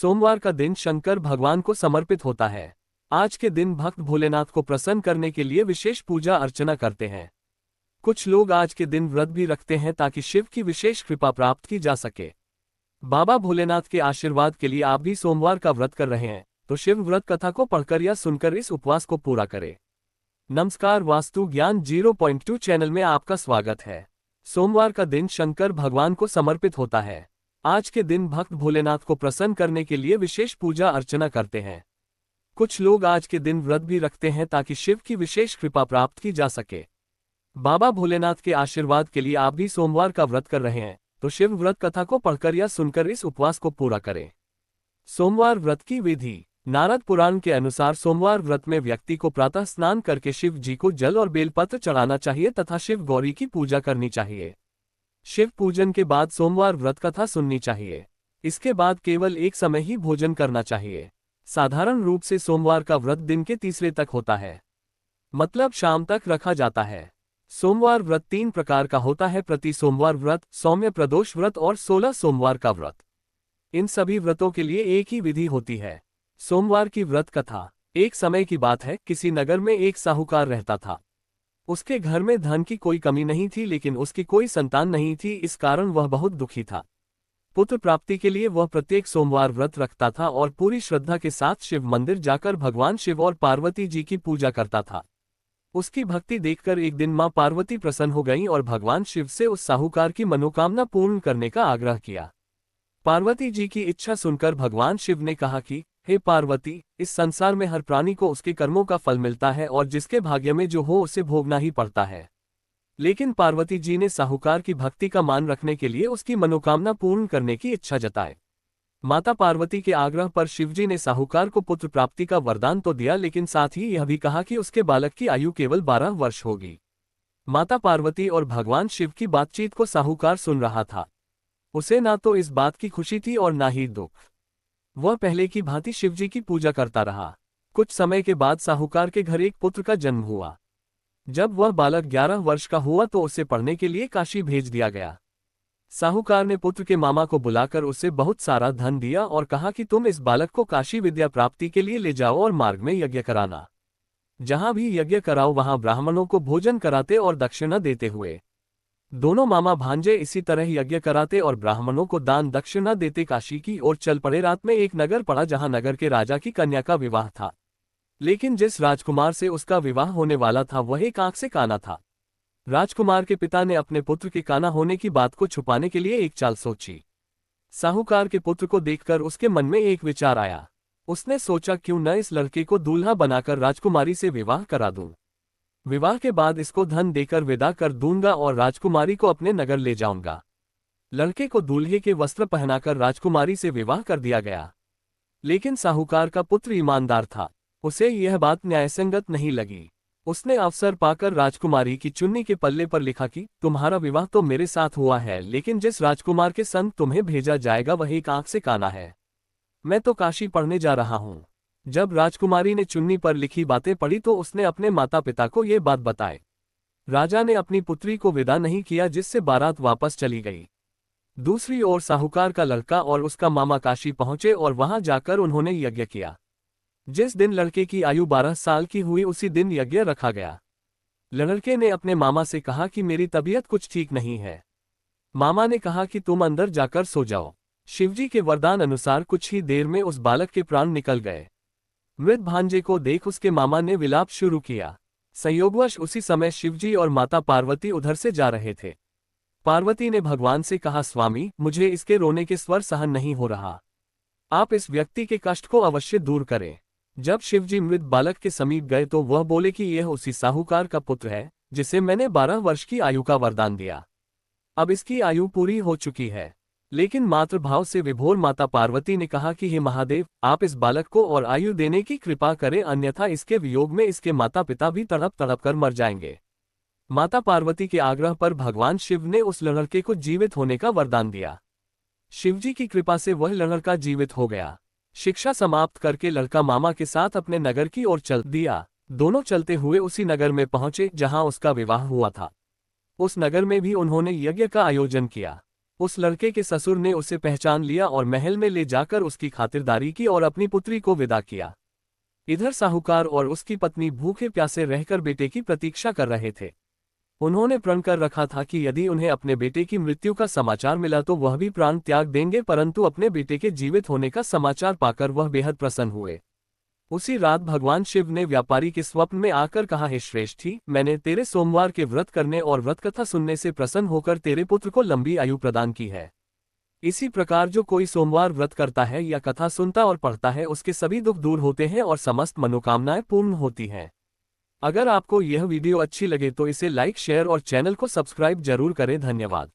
सोमवार का दिन शंकर भगवान को समर्पित होता है। आज के दिन भक्त भोलेनाथ को प्रसन्न करने के लिए विशेष पूजा अर्चना करते हैं। कुछ लोग आज के दिन व्रत भी रखते हैं ताकि शिव की विशेष कृपा प्राप्त की जा सके। बाबा भोलेनाथ के आशीर्वाद के लिए आप भी सोमवार का व्रत कर रहे हैं तो शिव व्रत कथा को पढ़कर या सुनकर इस उपवास को पूरा करें। नमस्कार, वास्तु ज्ञान 0.2 चैनल में आपका स्वागत है। सोमवार का दिन शंकर भगवान को समर्पित होता है। आज के दिन भक्त भोलेनाथ को प्रसन्न करने के लिए विशेष पूजा अर्चना करते हैं। कुछ लोग आज के दिन व्रत भी रखते हैं ताकि शिव की विशेष कृपा प्राप्त की जा सके। बाबा भोलेनाथ के आशीर्वाद के लिए आप भी सोमवार का व्रत कर रहे हैं तो शिव व्रत कथा को पढ़कर या सुनकर इस उपवास को पूरा करें। सोमवार व्रत की विधि। नारद पुराण के अनुसार सोमवार व्रत में व्यक्ति को प्रातः स्नान करके शिव जी को जल और बेलपत्र चढ़ाना चाहिए तथा शिव गौरी की पूजा करनी चाहिए। शिव पूजन के बाद सोमवार व्रत कथा सुननी चाहिए। इसके बाद केवल एक समय ही भोजन करना चाहिए। साधारण रूप से सोमवार का व्रत दिन के तीसरे तक होता है, मतलब शाम तक रखा जाता है। सोमवार व्रत 3 प्रकार का होता है: प्रति सोमवार व्रत, सौम्य प्रदोष व्रत और 16 सोमवार का व्रत। इन सभी व्रतों के लिए एक ही विधि होती है। सोमवार की व्रत कथा। एक समय की बात है, किसी नगर में एक साहूकार रहता था। उसके घर में धन की कोई कमी नहीं थी, लेकिन उसकी कोई संतान नहीं थी। इस कारण वह बहुत दुखी था। पुत्र प्राप्ति के लिए वह प्रत्येक सोमवार व्रत रखता था और पूरी श्रद्धा के साथ शिव मंदिर जाकर भगवान शिव और पार्वती जी की पूजा करता था। उसकी भक्ति देखकर एक दिन मां पार्वती प्रसन्न हो गईं और भगवान शिव से उस साहूकार की मनोकामना पूर्ण करने का आग्रह किया। पार्वती जी की इच्छा सुनकर भगवान शिव ने कहा कि हे पार्वती, इस संसार में हर प्राणी को उसके कर्मों का फल मिलता है और जिसके भाग्य में जो हो उसे भोगना ही पड़ता है। लेकिन पार्वती जी ने साहूकार की भक्ति का मान रखने के लिए उसकी मनोकामना पूर्ण करने की इच्छा जताई। माता पार्वती के आग्रह पर शिवजी ने साहूकार को पुत्र प्राप्ति का वरदान तो दिया, लेकिन साथ ही यह भी कहा कि उसके बालक की आयु केवल 12 वर्ष होगी। माता पार्वती और भगवान शिव की बातचीत को साहूकार सुन रहा था। उसे ना तो इस बात की खुशी थी और ना ही दुख। वह पहले की भांति शिवजी की पूजा करता रहा। कुछ समय के बाद साहूकार के घर एक पुत्र का जन्म हुआ। जब वह बालक 11 वर्ष का हुआ तो उसे पढ़ने के लिए काशी भेज दिया गया। साहूकार ने पुत्र के मामा को बुलाकर उसे बहुत सारा धन दिया और कहा कि तुम इस बालक को काशी विद्या प्राप्ति के लिए ले जाओ और मार्ग में यज्ञ कराना। जहां भी यज्ञ कराओ वहां ब्राह्मणों को भोजन कराते और दक्षिणा देते हुए। दोनों मामा भांजे इसी तरह यज्ञ कराते और ब्राह्मणों को दान दक्षिणा देते काशी की ओर चल पड़े। रात में एक नगर पड़ा जहां नगर के राजा की कन्या का विवाह था, लेकिन जिस राजकुमार से उसका विवाह होने वाला था वह एक आंख से काना था। राजकुमार के पिता ने अपने पुत्र के काना होने की बात को छुपाने के लिए एक चाल सोची। साहूकार के पुत्र को देखकर उसके मन में एक विचार आया। उसने सोचा, क्यों न इस लड़के को दूल्हा बनाकर राजकुमारी से विवाह करा दूं। विवाह के बाद इसको धन देकर विदा कर दूंगा और राजकुमारी को अपने नगर ले जाऊंगा। लड़के को दूल्हे के वस्त्र पहनाकर राजकुमारी से विवाह कर दिया गया। लेकिन साहूकार का पुत्र ईमानदार था, उसे यह बात न्यायसंगत नहीं लगी। उसने अवसर पाकर राजकुमारी की चुन्नी के पल्ले पर लिखा कि तुम्हारा विवाह तो मेरे साथ हुआ है, लेकिन जिस राजकुमार के संग तुम्हें भेजा जाएगा वह एक आंख से काना है। मैं तो काशी पढ़ने जा रहा हूं। जब राजकुमारी ने चुन्नी पर लिखी बातें पढ़ी तो उसने अपने माता पिता को ये बात बताई। राजा ने अपनी पुत्री को विदा नहीं किया, जिससे बारात वापस चली गई। दूसरी ओर साहूकार का लड़का और उसका मामा काशी पहुंचे और वहां जाकर उन्होंने यज्ञ किया। जिस दिन लड़के की आयु 12 साल की हुई उसी दिन यज्ञ रखा गया। लड़के ने अपने मामा से कहा कि मेरी तबीयत कुछ ठीक नहीं है। मामा ने कहा कि तुम अंदर जाकर सो जाओ। शिवजी के वरदान अनुसार कुछ ही देर में उस बालक के प्राण निकल गए। मृत भांजे को देख उसके मामा ने विलाप शुरू किया। संयोगवश उसी समय शिवजी और माता पार्वती उधर से जा रहे थे। पार्वती ने भगवान से कहा, स्वामी, मुझे इसके रोने के स्वर सहन नहीं हो रहा। आप इस व्यक्ति के कष्ट को अवश्य दूर करें। जब शिवजी मृत बालक के समीप गए तो वह बोले कि यह उसी साहूकार का पुत्र है जिसे मैंने 12 वर्ष की आयु का वरदान दिया। अब इसकी आयु पूरी हो चुकी है। लेकिन मातृभाव से विभोर माता पार्वती ने कहा कि हे महादेव, आप इस बालक को और आयु देने की कृपा करें, अन्यथा इसके वियोग में इसके माता पिता भी तड़प तड़प कर मर जाएंगे। माता पार्वती के आग्रह पर भगवान शिव ने उस लड़के को जीवित होने का वरदान दिया। शिवजी की कृपा से वह लड़का जीवित हो गया। शिक्षा समाप्त करके लड़का मामा के साथ अपने नगर की ओर चल दिया। दोनों चलते हुए उसी नगर में पहुंचे जहां उसका विवाह हुआ था। उस नगर में भी उन्होंने यज्ञ का आयोजन किया। उस लड़के के ससुर ने उसे पहचान लिया और महल में ले जाकर उसकी खातिरदारी की और अपनी पुत्री को विदा किया। इधर साहूकार और उसकी पत्नी भूखे प्यासे रहकर बेटे की प्रतीक्षा कर रहे थे। उन्होंने प्रण कर रखा था कि यदि उन्हें अपने बेटे की मृत्यु का समाचार मिला तो वह भी प्राण त्याग देंगे, परंतु अपने बेटे के जीवित होने का समाचार पाकर वह बेहद प्रसन्न हुए। उसी रात भगवान शिव ने व्यापारी के स्वप्न में आकर कहा, हे श्रेष्ठी, मैंने तेरे सोमवार के व्रत करने और व्रत कथा सुनने से प्रसन्न होकर तेरे पुत्र को लंबी आयु प्रदान की है। इसी प्रकार जो कोई सोमवार व्रत करता है या कथा सुनता और पढ़ता है उसके सभी दुख दूर होते हैं और समस्त मनोकामनाएं पूर्ण होती हैं। अगर आपको यह वीडियो अच्छी लगे तो इसे लाइक, शेयर और चैनल को सब्सक्राइब जरूर करें। धन्यवाद।